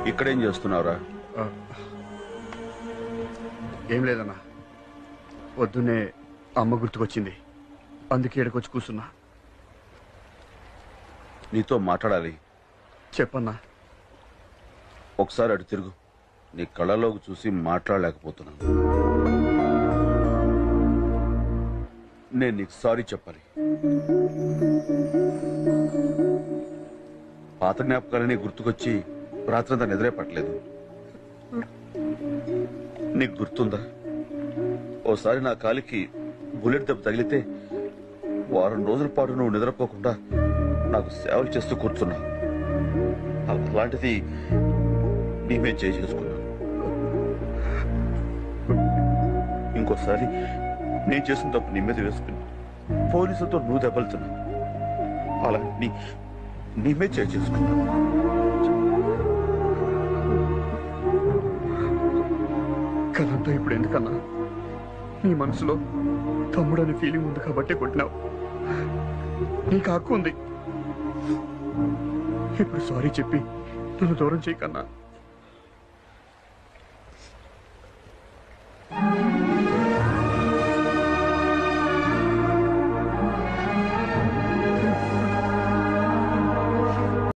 ఇక్కడేం చేస్తున్నావురా? ఏం లేదన్నా, పొద్దున్నే అమ్మ గుర్తుకొచ్చింది, అందుకే ఇక్కడికొచ్చి కూర్చున్నా. నీతో మాట్లాడాలి. చెప్పన్నా. ఒకసారి అటు తిరుగు. నీ కళ్ళలోకి చూసి మాట్లాడలేకపోతున్నాను. నేను నీకు సారీ చెప్పాలి. పాత జ్ఞాపకాలని గుర్తుకొచ్చి రాత్రంతా నిద్రే పట్టలేదు. నీకు గుర్తుందా, ఓసారి నా కాలికి బుల్లెట్ దెబ్బ తగిలితే వారం రోజుల పాటు నువ్వు నిద్రపోకుండా నాకు సేవలు చేస్తూ కూర్చున్నా. అలాంటిది నీమే చేసుకున్నాను. ఇంకోసారి నేను చేసిన తప్పు నీ మీద వేసుకుని పోలీసులతో నువ్వు దెబ్బలుతున్నా. అలా నీమే చేసుకున్నా. కదంతా ఇప్పుడు ఎందుకన్నా? నీ మనసులో తమ్ముడు అనే ఫీలింగ్ ఉంది కాబట్టి కొట్టినావు. నీకు హక్కు ఉంది. ఇప్పుడు సారీ చెప్పి నన్ను దూరం చేయకన్నా.